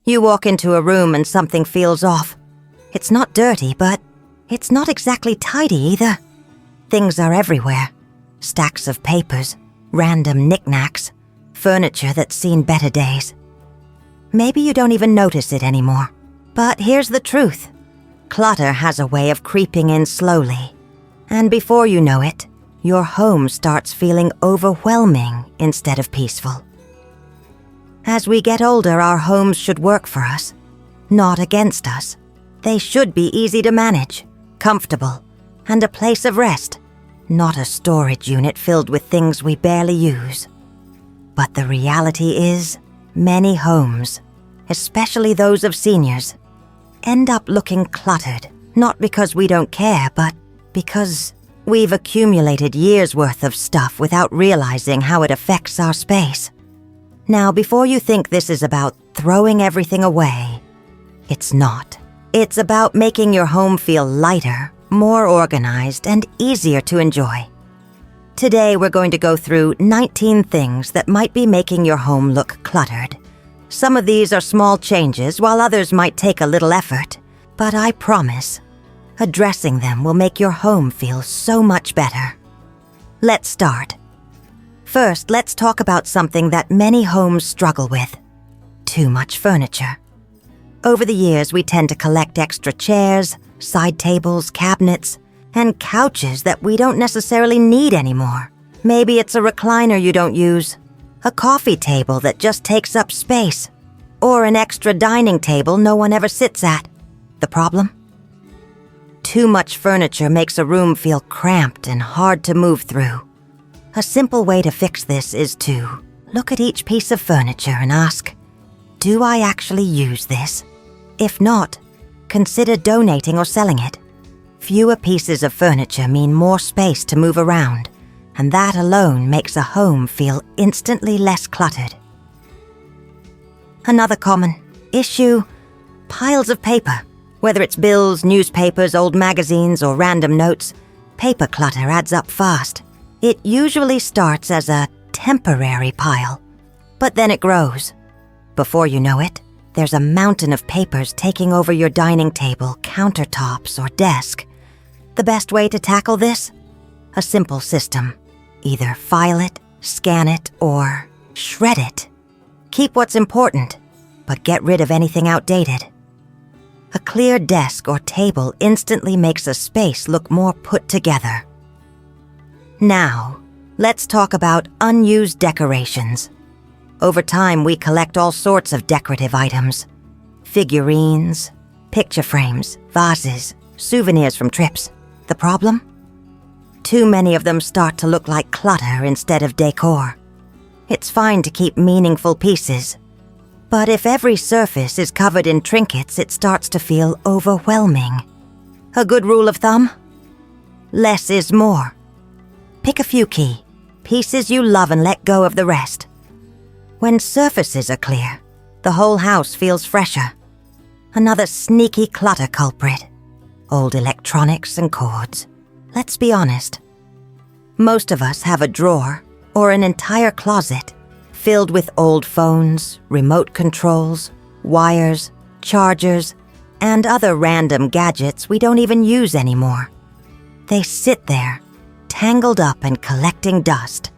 You walk into a room and something feels off. It's not dirty, but it's not exactly tidy either. Things are everywhere. Stacks of papers, random knickknacks, furniture that's seen better days. Maybe you don't even notice it anymore. But here's the truth. Clutter has a way of creeping in slowly. And before you know it, your home starts feeling overwhelming instead of peaceful. As we get older, our homes should work for us, not against us. They should be easy to manage, comfortable, and a place of rest, not a storage unit filled with things we barely use. But the reality is, many homes, especially those of seniors, end up looking cluttered, not because we don't care, but because we've accumulated years' worth of stuff without realizing how it affects our space. Now, before you think this is about throwing everything away, it's not. It's about making your home feel lighter, more organized, and easier to enjoy. Today, we're going to go through 19 things that might be making your home look cluttered. Some of these are small changes, while others might take a little effort. But I promise, addressing them will make your home feel so much better. Let's start. First, let's talk about something that many homes struggle with: too much furniture. Over the years, we tend to collect extra chairs, side tables, cabinets, and couches that we don't necessarily need anymore. Maybe it's a recliner you don't use, a coffee table that just takes up space, or an extra dining table no one ever sits at. The problem? Too much furniture makes a room feel cramped and hard to move through. A simple way to fix this is to look at each piece of furniture and ask, do I actually use this? If not, consider donating or selling it. Fewer pieces of furniture mean more space to move around, and that alone makes a home feel instantly less cluttered. Another common issue: piles of paper. Whether it's bills, newspapers, old magazines, or random notes, paper clutter adds up fast. It usually starts as a temporary pile, but then it grows. Before you know it, there's a mountain of papers taking over your dining table, countertops, or desk. The best way to tackle this? A simple system. Either file it, scan it, or shred it. Keep what's important, but get rid of anything outdated. A clear desk or table instantly makes a space look more put together. Now, let's talk about unused decorations. Over time, we collect all sorts of decorative items. Figurines, picture frames, vases, souvenirs from trips. The problem? Too many of them start to look like clutter instead of decor. It's fine to keep meaningful pieces, but if every surface is covered in trinkets, it starts to feel overwhelming. A good rule of thumb? Less is more. Pick a few key pieces you love and let go of the rest. When surfaces are clear, the whole house feels fresher. Another sneaky clutter culprit: old electronics and cords. Let's be honest. Most of us have a drawer or an entire closet filled with old phones, remote controls, wires, chargers, and other random gadgets we don't even use anymore. They sit there, tangled up and collecting dust.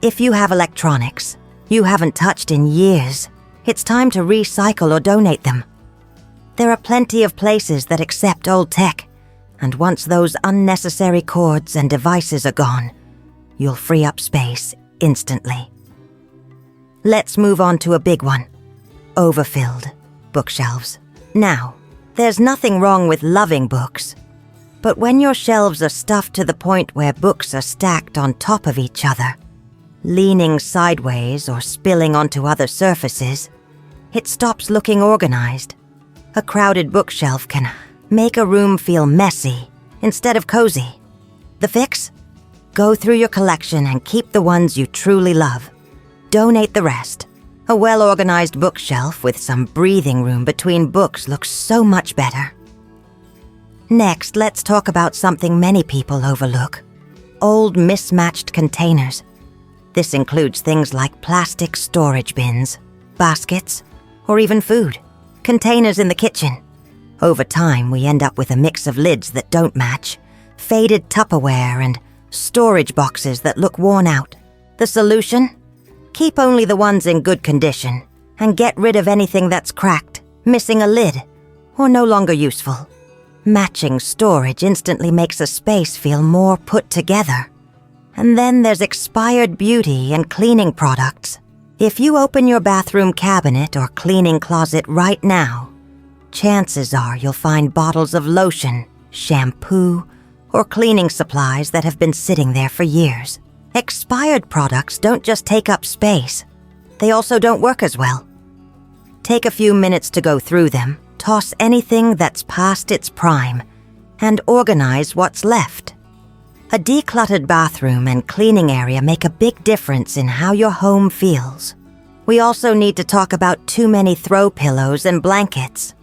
If you have electronics you haven't touched in years, it's time to recycle or donate them. There are plenty of places that accept old tech, and once those unnecessary cords and devices are gone, you'll free up space instantly. Let's move on to a big one: overfilled bookshelves. Now, there's nothing wrong with loving books, but when your shelves are stuffed to the point where books are stacked on top of each other, leaning sideways or spilling onto other surfaces, it stops looking organized. A crowded bookshelf can make a room feel messy instead of cozy. The fix? Go through your collection and keep the ones you truly love. Donate the rest. A well-organized bookshelf with some breathing room between books looks so much better. Next, let's talk about something many people overlook: old mismatched containers. This includes things like plastic storage bins, baskets, or even food, containers in the kitchen. Over time, we end up with a mix of lids that don't match, faded Tupperware, and storage boxes that look worn out. The solution? Keep only the ones in good condition and get rid of anything that's cracked, missing a lid, or no longer useful. Matching storage instantly makes a space feel more put together. And then there's expired beauty and cleaning products. If you open your bathroom cabinet or cleaning closet right now, chances are you'll find bottles of lotion, shampoo, or cleaning supplies that have been sitting there for years. Expired products don't just take up space, they also don't work as well. Take a few minutes to go through them, toss anything that's past its prime, and organize what's left. A decluttered bathroom and cleaning area make a big difference in how your home feels. We also need to talk about too many throw pillows and blankets.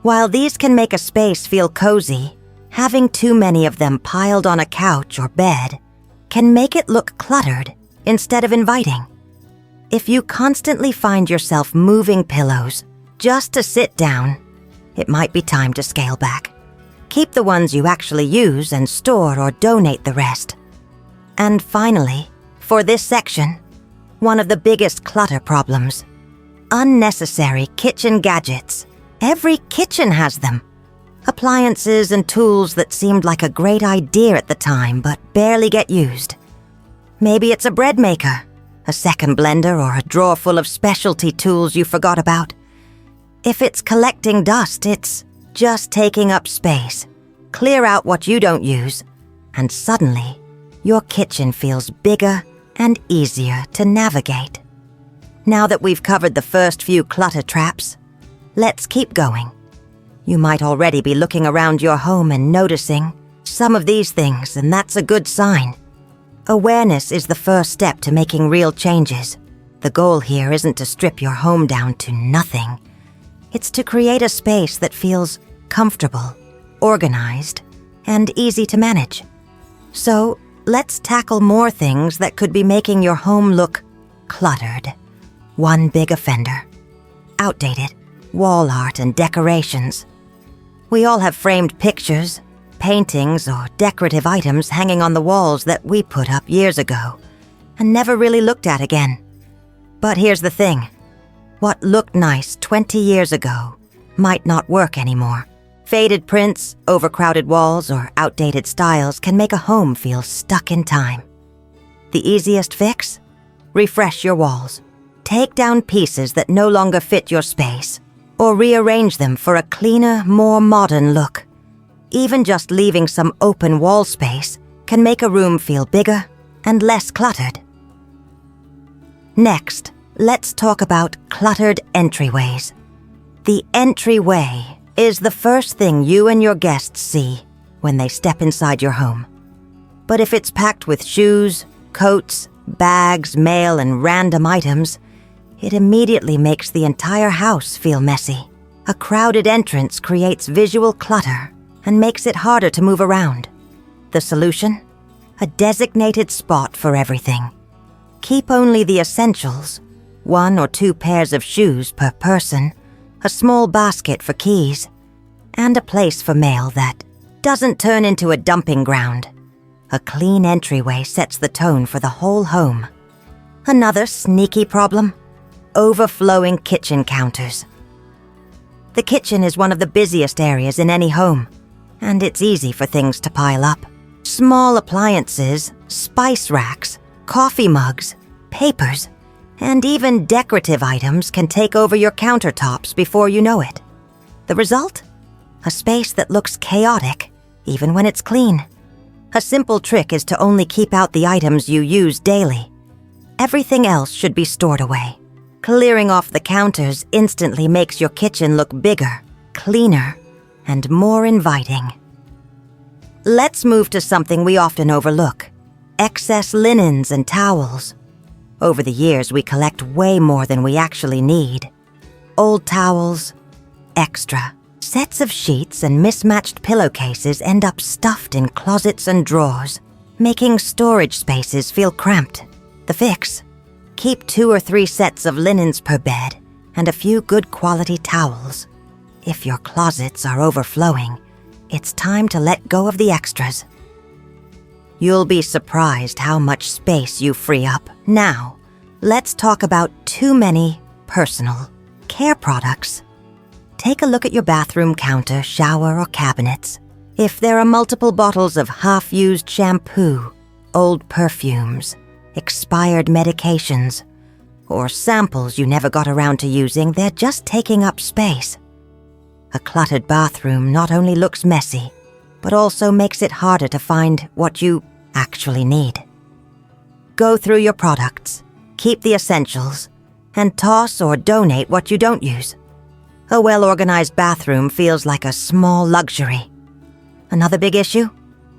While these can make a space feel cozy, having too many of them piled on a couch or bed can make it look cluttered instead of inviting. If you constantly find yourself moving pillows just to sit down, it might be time to scale back. Keep the ones you actually use and store or donate the rest. And finally, for this section, one of the biggest clutter problems: unnecessary kitchen gadgets. Every kitchen has them. Appliances and tools that seemed like a great idea at the time but barely get used. Maybe it's a bread maker, a second blender, or a drawer full of specialty tools you forgot about. If it's collecting dust, it's just taking up space. Clear out what you don't use, and suddenly, your kitchen feels bigger and easier to navigate. Now that we've covered the first few clutter traps, let's keep going. You might already be looking around your home and noticing some of these things, and that's a good sign. Awareness is the first step to making real changes. The goal here isn't to strip your home down to nothing. It's to create a space that feels comfortable, organized, and easy to manage. So, let's tackle more things that could be making your home look cluttered. One big offender: outdated wall art and decorations. We all have framed pictures, paintings, or decorative items hanging on the walls that we put up years ago and never really looked at again. But here's the thing: what looked nice 20 years ago might not work anymore. Faded prints, overcrowded walls, or outdated styles can make a home feel stuck in time. The easiest fix? Refresh your walls. Take down pieces that no longer fit your space, or rearrange them for a cleaner, more modern look. Even just leaving some open wall space can make a room feel bigger and less cluttered. Next, let's talk about cluttered entryways. The entryway is the first thing you and your guests see when they step inside your home. But if it's packed with shoes, coats, bags, mail, and random items, it immediately makes the entire house feel messy. A crowded entrance creates visual clutter and makes it harder to move around. The solution? A designated spot for everything. Keep only the essentials: 1 or 2 pairs of shoes per person, a small basket for keys, and a place for mail that doesn't turn into a dumping ground. A clean entryway sets the tone for the whole home. Another sneaky problem: overflowing kitchen counters. The kitchen is one of the busiest areas in any home, and it's easy for things to pile up. Small appliances, spice racks, coffee mugs, papers, and even decorative items can take over your countertops before you know it. The result? A space that looks chaotic, even when it's clean. A simple trick is to only keep out the items you use daily. Everything else should be stored away. Clearing off the counters instantly makes your kitchen look bigger, cleaner, and more inviting. Let's move to something we often overlook: excess linens and towels. Over the years, we collect way more than we actually need. Old towels, extra. Sets of sheets and mismatched pillowcases end up stuffed in closets and drawers, making storage spaces feel cramped. The fix? Keep 2 or 3 sets of linens per bed and a few good quality towels. If your closets are overflowing, it's time to let go of the extras. You'll be surprised how much space you free up. Now, let's talk about too many personal care products. Take a look at your bathroom counter, shower, or cabinets. If there are multiple bottles of half-used shampoo, old perfumes, expired medications, or samples you never got around to using, they're just taking up space. A cluttered bathroom not only looks messy, but also makes it harder to find what you actually need. Go through your products, keep the essentials, and toss or donate what you don't use. A well-organized bathroom feels like a small luxury. Another big issue?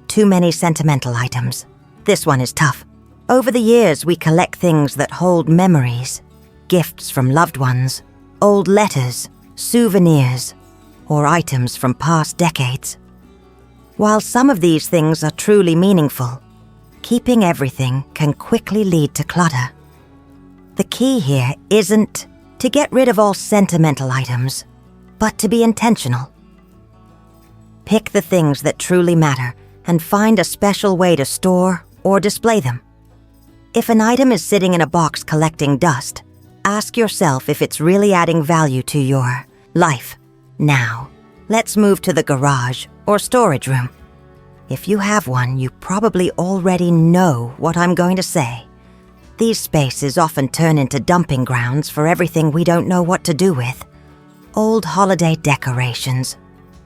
Too many sentimental items. This one is tough. Over the years, we collect things that hold memories, gifts from loved ones, old letters, souvenirs, or items from past decades. While some of these things are truly meaningful, keeping everything can quickly lead to clutter. The key here isn't to get rid of all sentimental items, but to be intentional. Pick the things that truly matter and find a special way to store or display them. If an item is sitting in a box collecting dust, ask yourself if it's really adding value to your life. Now, let's move to the garage or storage room. If you have one, you probably already know what I'm going to say. These spaces often turn into dumping grounds for everything we don't know what to do with. Old holiday decorations,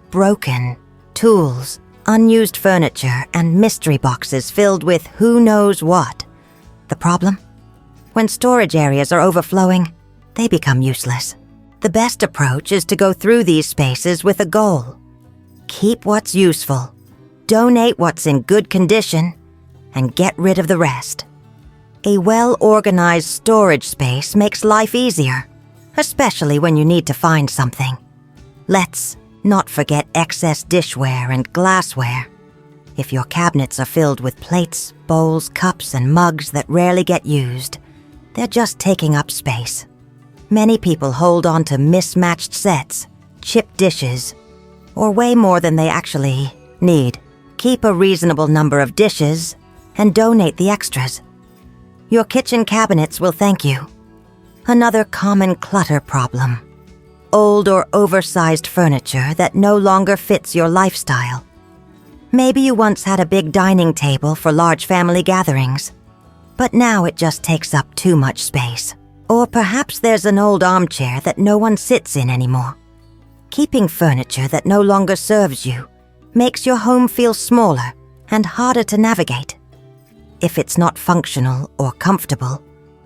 broken tools, unused furniture, and mystery boxes filled with who knows what. The problem? When storage areas are overflowing, they become useless. The best approach is to go through these spaces with a goal. Keep what's useful, donate what's in good condition, and get rid of the rest. A well-organized storage space makes life easier, especially when you need to find something. Let's not forget excess dishware and glassware. If your cabinets are filled with plates, bowls, cups, and mugs that rarely get used, they're just taking up space. Many people hold on to mismatched sets, chipped dishes, or way more than they actually need. Keep a reasonable number of dishes and donate the extras. Your kitchen cabinets will thank you. Another common clutter problem: old or oversized furniture that no longer fits your lifestyle. Maybe you once had a big dining table for large family gatherings, but now it just takes up too much space. Or perhaps there's an old armchair that no one sits in anymore. Keeping furniture that no longer serves you makes your home feel smaller and harder to navigate. If it's not functional or comfortable,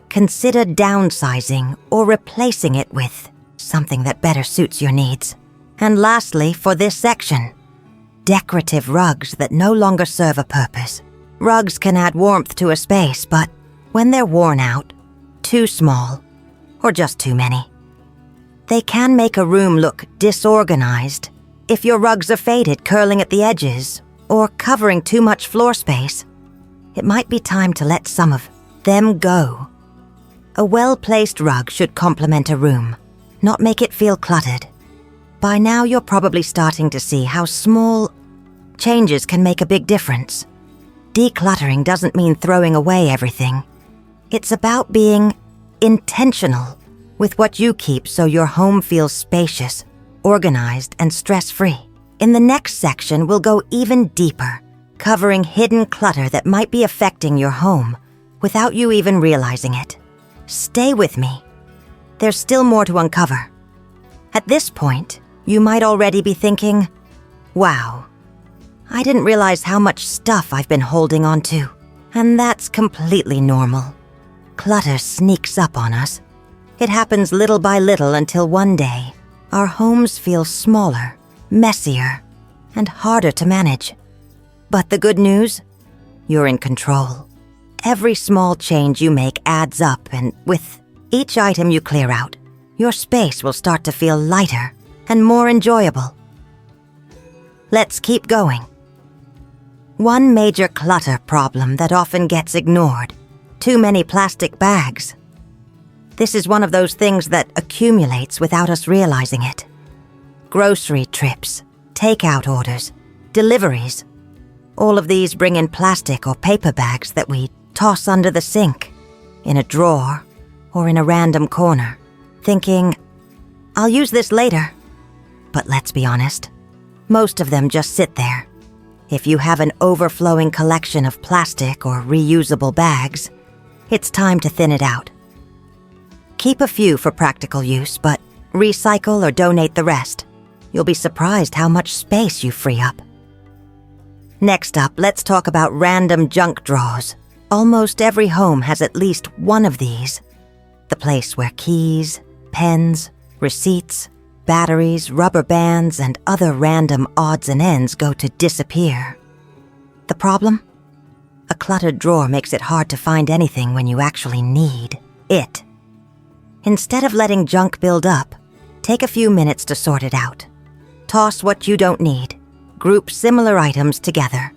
consider downsizing or replacing it with something that better suits your needs. And lastly, for this section, decorative rugs that no longer serve a purpose. Rugs can add warmth to a space, but when they're worn out, too small, or just too many, they can make a room look disorganized. If your rugs are faded, curling at the edges, or covering too much floor space, it might be time to let some of them go. A well-placed rug should complement a room, not make it feel cluttered. By now, you're probably starting to see how small changes can make a big difference. Decluttering doesn't mean throwing away everything. It's about being intentional with what you keep so your home feels spacious, organized, and stress-free. In the next section, we'll go even deeper, covering hidden clutter that might be affecting your home without you even realizing it. Stay with me. There's still more to uncover. At this point, you might already be thinking, wow, I didn't realize how much stuff I've been holding on to. And that's completely normal. Clutter sneaks up on us. It happens little by little until one day, our homes feel smaller, messier, and harder to manage. But the good news? You're in control. Every small change you make adds up, and with each item you clear out, your space will start to feel lighter and more enjoyable. Let's keep going. One major clutter problem that often gets ignored: too many plastic bags. This is one of those things that accumulates without us realizing it. Grocery trips, takeout orders, deliveries. All of these bring in plastic or paper bags that we toss under the sink, in a drawer, or in a random corner, thinking, I'll use this later. But let's be honest, most of them just sit there. If you have an overflowing collection of plastic or reusable bags, it's time to thin it out. Keep a few for practical use, but recycle or donate the rest. You'll be surprised how much space you free up. Next up, let's talk about random junk drawers. Almost every home has at least one of these. The place where keys, pens, receipts, batteries, rubber bands, and other random odds and ends go to disappear. The problem? A cluttered drawer makes it hard to find anything when you actually need it. Instead of letting junk build up, take a few minutes to sort it out. Toss what you don't need, group similar items together,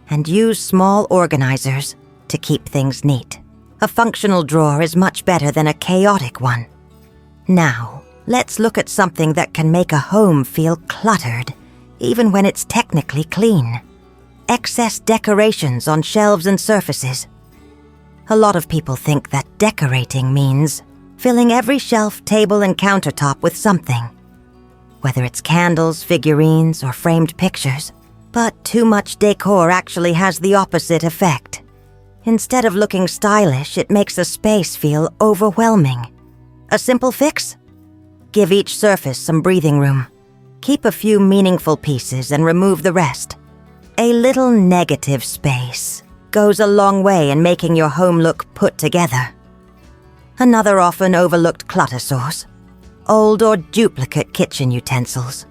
and use small organizers to keep things neat. A functional drawer is much better than a chaotic one. Now, let's look at something that can make a home feel cluttered, even when it's technically clean. Excess decorations on shelves and surfaces. A lot of people think that decorating means filling every shelf, table, and countertop with something. Whether it's candles, figurines, or framed pictures. But too much decor actually has the opposite effect. Instead of looking stylish, it makes a space feel overwhelming. A simple fix? Give each surface some breathing room. Keep a few meaningful pieces and remove the rest. A little negative space goes a long way in making your home look put together. Another often overlooked clutter source: old or duplicate kitchen utensils.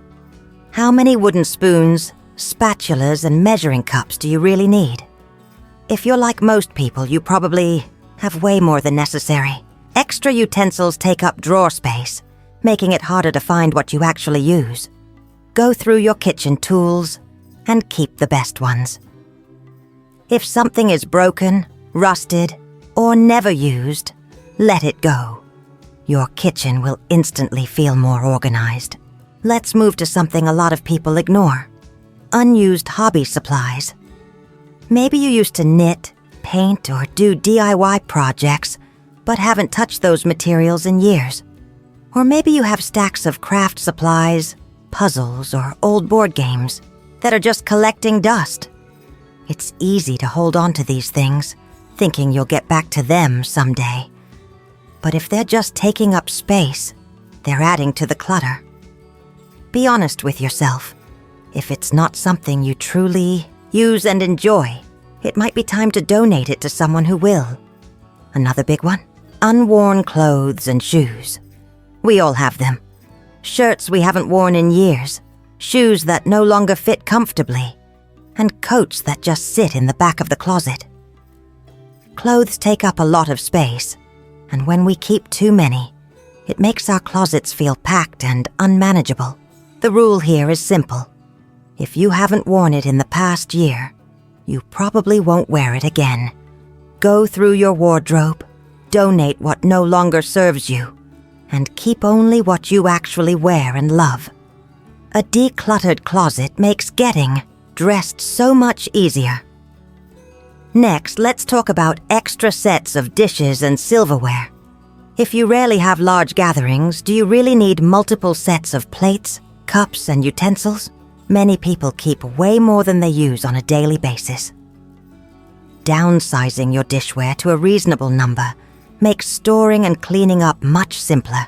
How many wooden spoons, spatulas, and measuring cups do you really need? If you're like most people, you probably have way more than necessary. Extra utensils take up drawer space, making it harder to find what you actually use. Go through your kitchen tools and keep the best ones. If something is broken, rusted, or never used, let it go. Your kitchen will instantly feel more organized. Let's move to something a lot of people ignore: unused hobby supplies. Maybe you used to knit, paint, or do DIY projects, but haven't touched those materials in years. Or maybe you have stacks of craft supplies, puzzles, or old board games that are just collecting dust. It's easy to hold on to these things, thinking you'll get back to them someday. But if they're just taking up space, they're adding to the clutter. Be honest with yourself. If it's not something you truly use and enjoy, it might be time to donate it to someone who will. Another big one: unworn clothes and shoes. We all have them. Shirts we haven't worn in years, shoes that no longer fit comfortably, and coats that just sit in the back of the closet. Clothes take up a lot of space, and when we keep too many, it makes our closets feel packed and unmanageable. The rule here is simple. If you haven't worn it in the past year, you probably won't wear it again. Go through your wardrobe, donate what no longer serves you, and keep only what you actually wear and love. A decluttered closet makes getting dressed so much easier. Next, let's talk about extra sets of dishes and silverware. If you rarely have large gatherings, do you really need multiple sets of plates, cups, and utensils? Many people keep way more than they use on a daily basis. Downsizing your dishware to a reasonable number makes storing and cleaning up much simpler.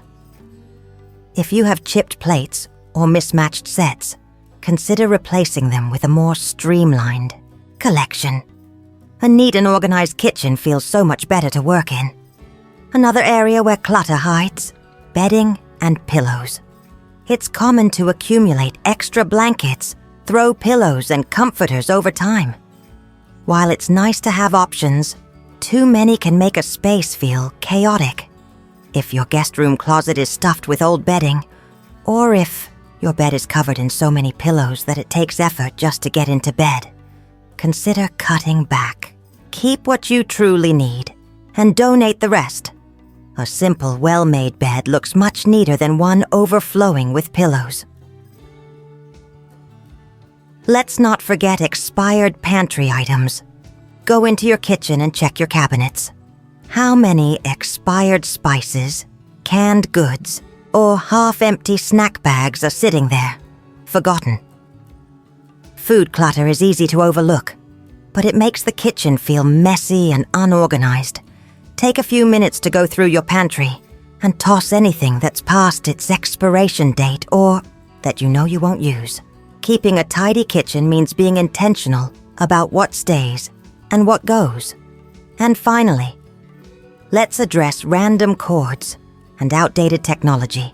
If you have chipped plates or mismatched sets, consider replacing them with a more streamlined collection. A neat and organized kitchen feels so much better to work in. Another area where clutter hides: bedding and pillows. It's common to accumulate extra blankets, throw pillows, and comforters over time. While it's nice to have options, too many can make a space feel chaotic. If your guest room closet is stuffed with old bedding, or if your bed is covered in so many pillows that it takes effort just to get into bed, consider cutting back. Keep what you truly need and donate the rest. A simple, well-made bed looks much neater than one overflowing with pillows. Let's not forget expired pantry items. Go into your kitchen and check your cabinets. How many expired spices, canned goods, or half-empty snack bags are sitting there, forgotten? Food clutter is easy to overlook, but it makes the kitchen feel messy and unorganized. Take a few minutes to go through your pantry and toss anything that's past its expiration date or that you know you won't use. Keeping a tidy kitchen means being intentional about what stays and what goes. And finally, let's address random cords and outdated technology.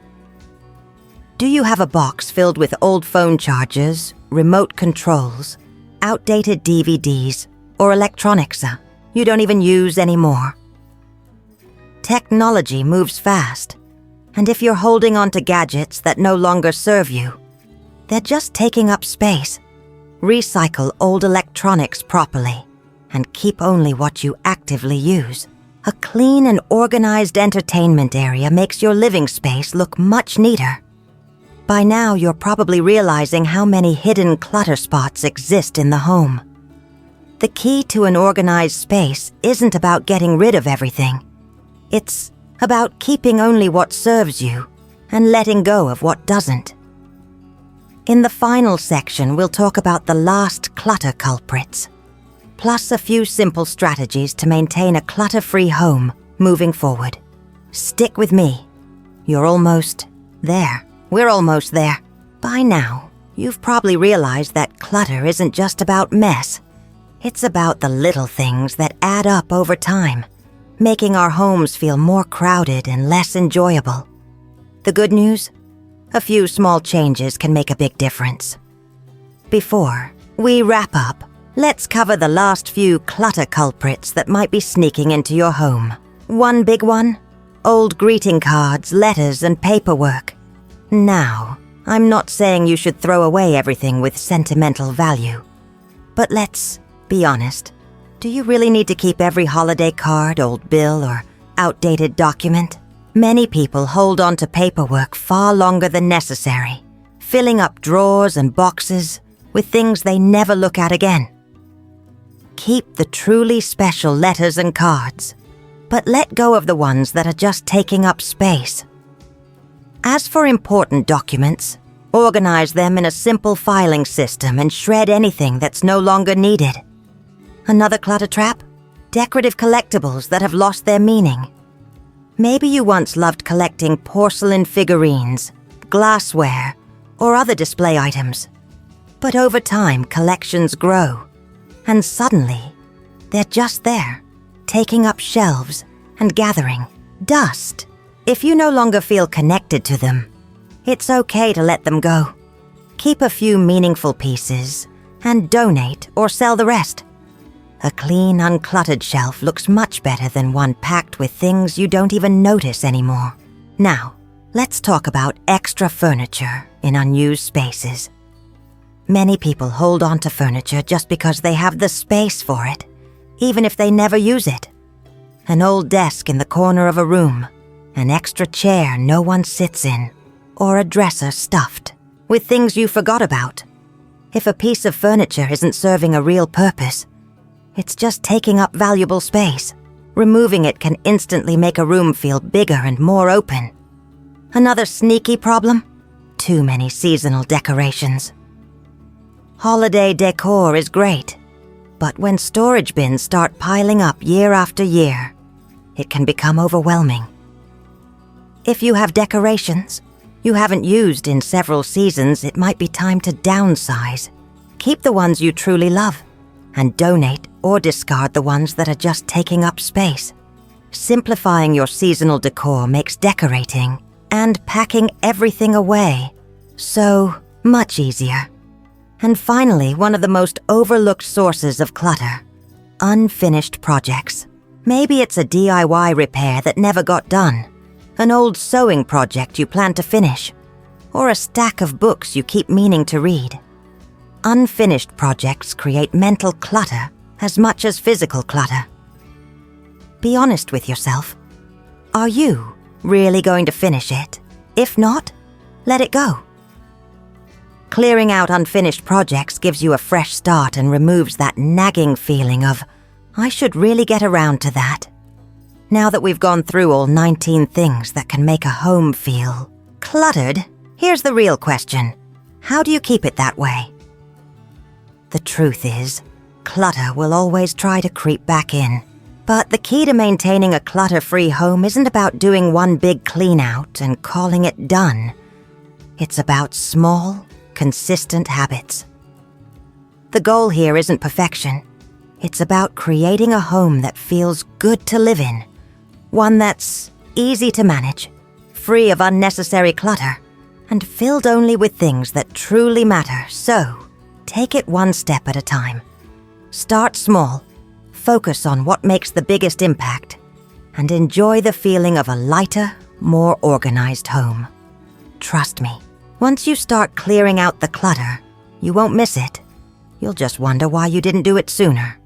Do you have a box filled with old phone chargers, remote controls, outdated DVDs, or electronics you don't even use anymore? Technology moves fast, and if you're holding on to gadgets that no longer serve you, they're just taking up space. Recycle old electronics properly and keep only what you actively use. A clean and organized entertainment area makes your living space look much neater. By now, you're probably realizing how many hidden clutter spots exist in the home. The key to an organized space isn't about getting rid of everything. It's about keeping only what serves you and letting go of what doesn't. In the final section, we'll talk about the last clutter culprits, plus a few simple strategies to maintain a clutter-free home moving forward. Stick with me. You're almost there. We're almost there. By now, you've probably realized that clutter isn't just about mess. It's about the little things that add up over time, making our homes feel more crowded and less enjoyable. The good news? A few small changes can make a big difference. Before we wrap up, let's cover the last few clutter culprits that might be sneaking into your home. One big one: old greeting cards, letters, and paperwork. Now, I'm not saying you should throw away everything with sentimental value, but let's be honest. Do you really need to keep every holiday card, old bill, or outdated document? Many people hold on to paperwork far longer than necessary, filling up drawers and boxes with things they never look at again. Keep the truly special letters and cards, but let go of the ones that are just taking up space. As for important documents, organize them in a simple filing system and shred anything that's no longer needed. Another clutter trap? Decorative collectibles that have lost their meaning. Maybe you once loved collecting porcelain figurines, glassware, or other display items. But over time, collections grow, and suddenly, they're just there, taking up shelves and gathering dust. If you no longer feel connected to them, it's okay to let them go. Keep a few meaningful pieces and donate or sell the rest. A clean, uncluttered shelf looks much better than one packed with things you don't even notice anymore. Now, let's talk about extra furniture in unused spaces. Many people hold on to furniture just because they have the space for it, even if they never use it. An old desk in the corner of a room, an extra chair no one sits in, or a dresser stuffed with things you forgot about. If a piece of furniture isn't serving a real purpose, it's just taking up valuable space. Removing it can instantly make a room feel bigger and more open. Another sneaky problem? Too many seasonal decorations. Holiday decor is great, but when storage bins start piling up year after year, it can become overwhelming. If you have decorations you haven't used in several seasons, it might be time to downsize. Keep the ones you truly love, and donate or discard the ones that are just taking up space. Simplifying your seasonal decor makes decorating and packing everything away so much easier. And finally, one of the most overlooked sources of clutter: unfinished projects. Maybe it's a DIY repair that never got done, an old sewing project you plan to finish, or a stack of books you keep meaning to read. Unfinished projects create mental clutter as much as physical clutter. Be honest with yourself. Are you really going to finish it? If not, let it go. Clearing out unfinished projects gives you a fresh start and removes that nagging feeling of, I should really get around to that. Now that we've gone through all 19 things that can make a home feel cluttered, here's the real question. How do you keep it that way? The truth is, clutter will always try to creep back in. But the key to maintaining a clutter-free home isn't about doing one big clean-out and calling it done. It's about small, consistent habits. The goal here isn't perfection. It's about creating a home that feels good to live in. One that's easy to manage, free of unnecessary clutter, and filled only with things that truly matter. So, take it one step at a time. Start small, focus on what makes the biggest impact, and enjoy the feeling of a lighter, more organized home. Trust me, once you start clearing out the clutter, you won't miss it. You'll just wonder why you didn't do it sooner.